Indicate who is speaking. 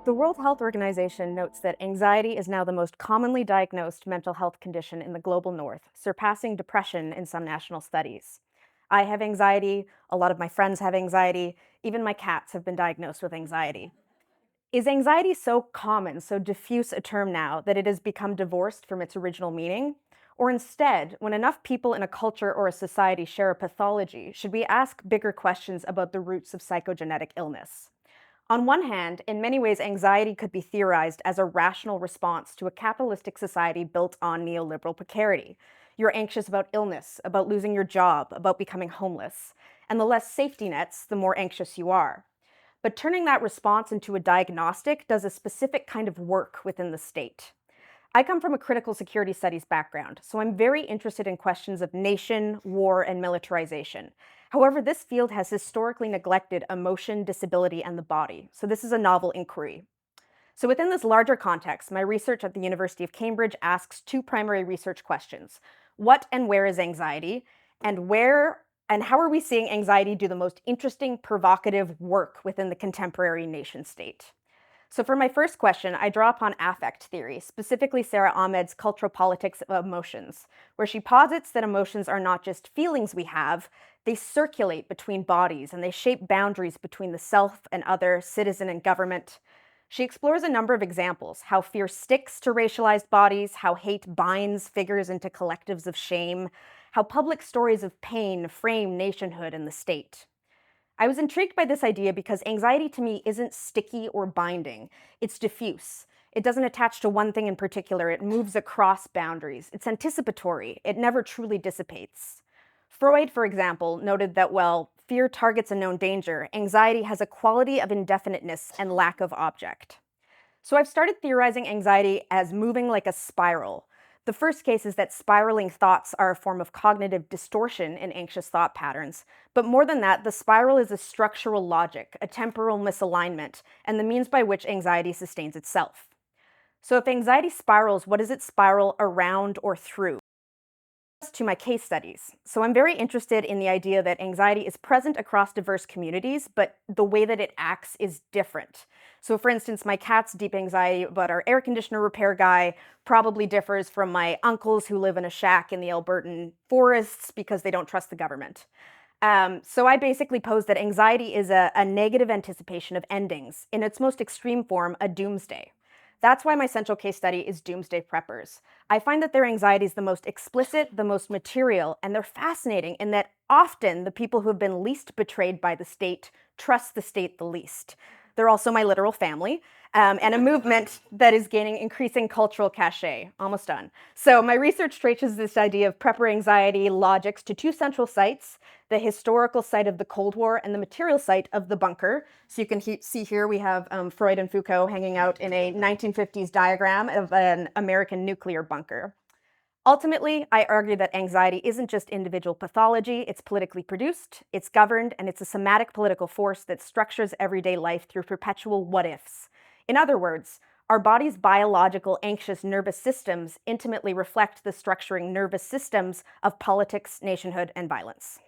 Speaker 1: The World Health Organization notes that anxiety is now the most commonly diagnosed mental health condition in the global north, surpassing depression in some national studies. I have anxiety, a lot of my friends have anxiety, even my cats have been diagnosed with anxiety. Is anxiety so common, so diffuse a term now that it has become divorced from its original meaning? Or instead, when enough people in a culture or a society share a pathology, should we ask bigger questions about the roots of psychogenetic illness? On one hand, in many ways, anxiety could be theorized as a rational response to a capitalistic society built on neoliberal precarity. You're anxious about illness, about losing your job, about becoming homeless. And the less safety nets, the more anxious you are. But turning that response into a diagnostic does a specific kind of work within the state. I come from a critical security studies background, so I'm very interested in questions of nation, war, and militarization. However, this field has historically neglected emotion, disability, and the body, so this is a novel inquiry. So within this larger context, my research at the University of Cambridge asks two primary research questions. What and where is anxiety? And where and how are we seeing anxiety do the most interesting, provocative work within the contemporary nation state? So for my first question, I draw upon affect theory, specifically Sarah Ahmed's Cultural Politics of Emotions, where she posits that emotions are not just feelings we have, they circulate between bodies and they shape boundaries between the self and other, citizen and government. She explores a number of examples, how fear sticks to racialized bodies, how hate binds figures into collectives of shame, how public stories of pain frame nationhood and the state. I was intrigued by this idea because anxiety to me isn't sticky or binding. It's diffuse. It doesn't attach to one thing in particular. It moves across boundaries. It's anticipatory. It never truly dissipates. Freud, for example, noted that while fear targets a known danger, anxiety has a quality of indefiniteness and lack of object. So I've started theorizing anxiety as moving like a spiral. The first case is that spiraling thoughts are a form of cognitive distortion in anxious thought patterns. But more than that, the spiral is a structural logic, a temporal misalignment, and the means by which anxiety sustains itself. So if anxiety spirals, what does it spiral around or through? To my case studies. So I'm very interested in the idea that anxiety is present across diverse communities, but the way that it acts is different. So for instance, my cat's deep anxiety about our air conditioner repair guy probably differs from my uncles who live in a shack in the Albertan forests because they don't trust the government. So I basically pose that anxiety is a negative anticipation of endings, in its most extreme form, a doomsday. That's why my central case study is doomsday preppers. I find that their anxiety is the most explicit, the most material, and they're fascinating in that often the people who have been least betrayed by the state trust the state the least. They're also my literal family, and a movement that is gaining increasing cultural cachet. Almost done. So my research traces this idea of prepper anxiety logics to two central sites, the historical site of the Cold War and the material site of the bunker. So you can see here we have Freud and Foucault hanging out in a 1950s diagram of an American nuclear bunker. Ultimately, I argue that anxiety isn't just individual pathology, it's politically produced, it's governed, and it's a somatic political force that structures everyday life through perpetual what-ifs. In other words, our body's biological anxious nervous systems intimately reflect the structuring nervous systems of politics, nationhood, and violence.